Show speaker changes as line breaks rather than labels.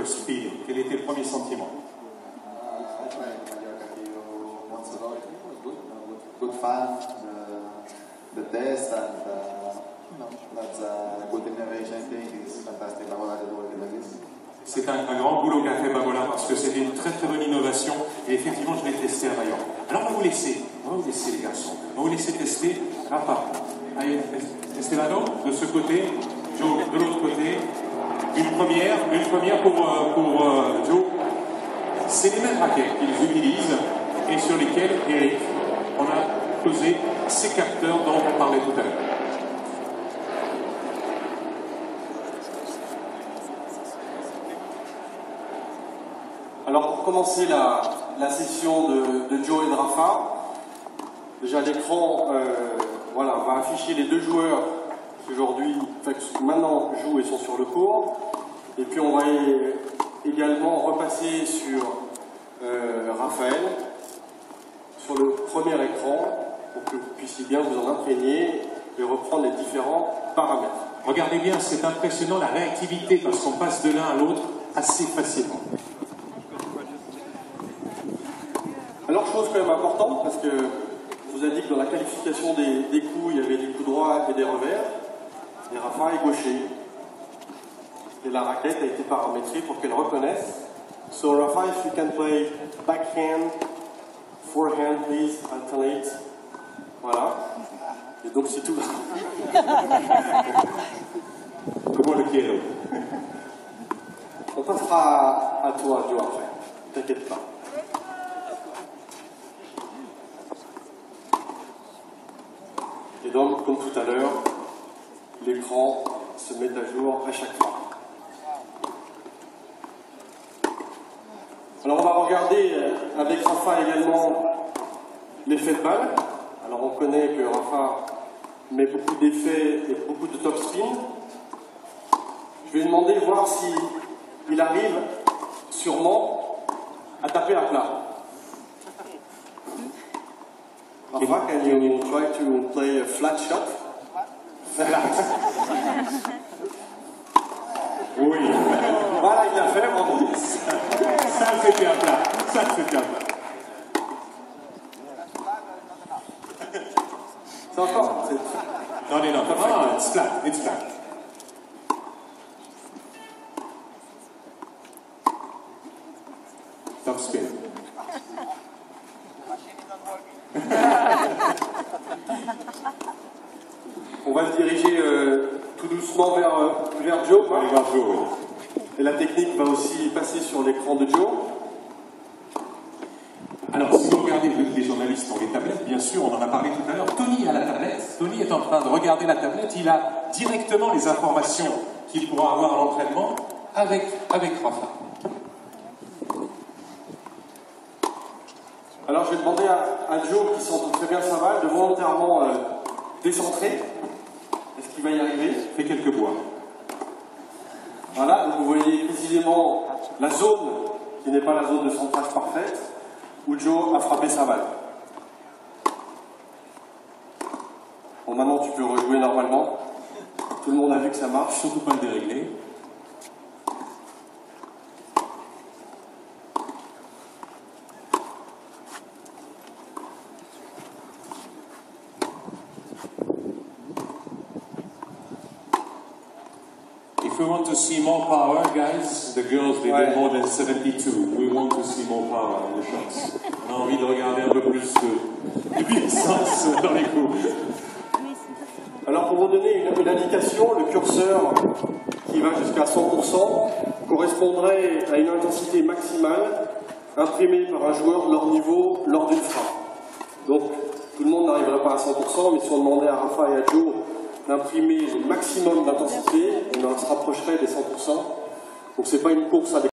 first feeling? Quel était le premier sentiment?
Good fun, the test, and that's a good innovation thing. It's fantastic lavorare due ore like this.
C'est un grand boulot qu'a fait Babola parce que c'était une très très bonne innovation et effectivement je l'ai testé à Majorque. Alors on va vous laisser les garçons, on va vous laisser tester Rafa. Allez, Estevano de ce côté, Joe de l'autre côté. Une première pour Joe. C'est les mêmes raquettes qu'ils utilisent et sur lesquelles, Eric, on a posé ces capteurs dont on parlait tout à l'heure.
Alors pour commencer la session de Joe et de Rafa, déjà l'écran voilà, va afficher les deux joueurs qui aujourd'hui, maintenant jouent et sont sur le court. Et puis on va également repasser sur Raphaël, sur le premier écran, pour que vous puissiez bien vous en imprégner et reprendre les différents paramètres.
Regardez bien, c'est impressionnant la réactivité parce qu'on passe de l'un à l'autre assez facilement.
Alors, chose quand même importante, parce que je vous ai dit que dans la qualification des coups, il y avait des coups droits et des revers. Et Rafa est gaucher. Et la raquette a été paramétrée pour qu'elle reconnaisse. So, Rafa, if you can play backhand, forehand, please, alternate. Voilà. Et donc, c'est tout.
Comment le quiero?
On passera à toi, Joe, après. T'inquiète pas. Et donc, comme tout à l'heure, l'écran se met à jour à chaque fois. Alors, on va regarder avec Rafa également l'effet de balle. Alors, on connaît que Rafa met beaucoup d'effets et beaucoup de top spin. Je vais lui demander de voir s'il arrive sûrement à taper à plat. Rafa, can you try to play a flat shot?
Oui.
Voilà, il l'a fait, bravo.
Ça c'était à plat. Ça c'était à plat.
C'est encore.
Non, non, ah, it's flat, it's flat. Top spin.
On va se diriger tout doucement vers Joe.
On va aller voir Joe, oui.
Et la technique va aussi passer sur l'écran de Joe.
Alors, si vous regardez, les journalistes ont les tablettes, bien sûr, on en a parlé tout à l'heure. Tony a la tablette. Tony est en train de regarder la tablette. Il a directement les informations qu'il pourra avoir à l'entraînement avec Rafa.
Alors, je vais demander à Joe, qui sent très bien sa balle, de volontairement décentrer. Est-ce qu'il va y arriver?
Fait quelques bois.
Voilà, donc vous voyez précisément la zone qui n'est pas la zone de centrage parfaite, où Joe a frappé sa balle. Bon, maintenant tu peux rejouer normalement. Tout le monde a vu que ça marche.
Surtout pas le dérégler. If we want to see more power, guys, the girls, they did more than 72. We want to see more power in the shots. On a envie de regarder un peu plus de puissance dans les coups.
Alors pour vous donner une indication, le curseur qui va jusqu'à 100% correspondrait à une intensité maximale imprimée par un joueur de leur niveau lors d'une frappe. Donc tout le monde n'arriverait pas à 100%, mais si on demandait à Rafa et à Joe d'imprimer le maximum d'intensité, on se rapprocherait des 100%. Donc c'est pas une course avec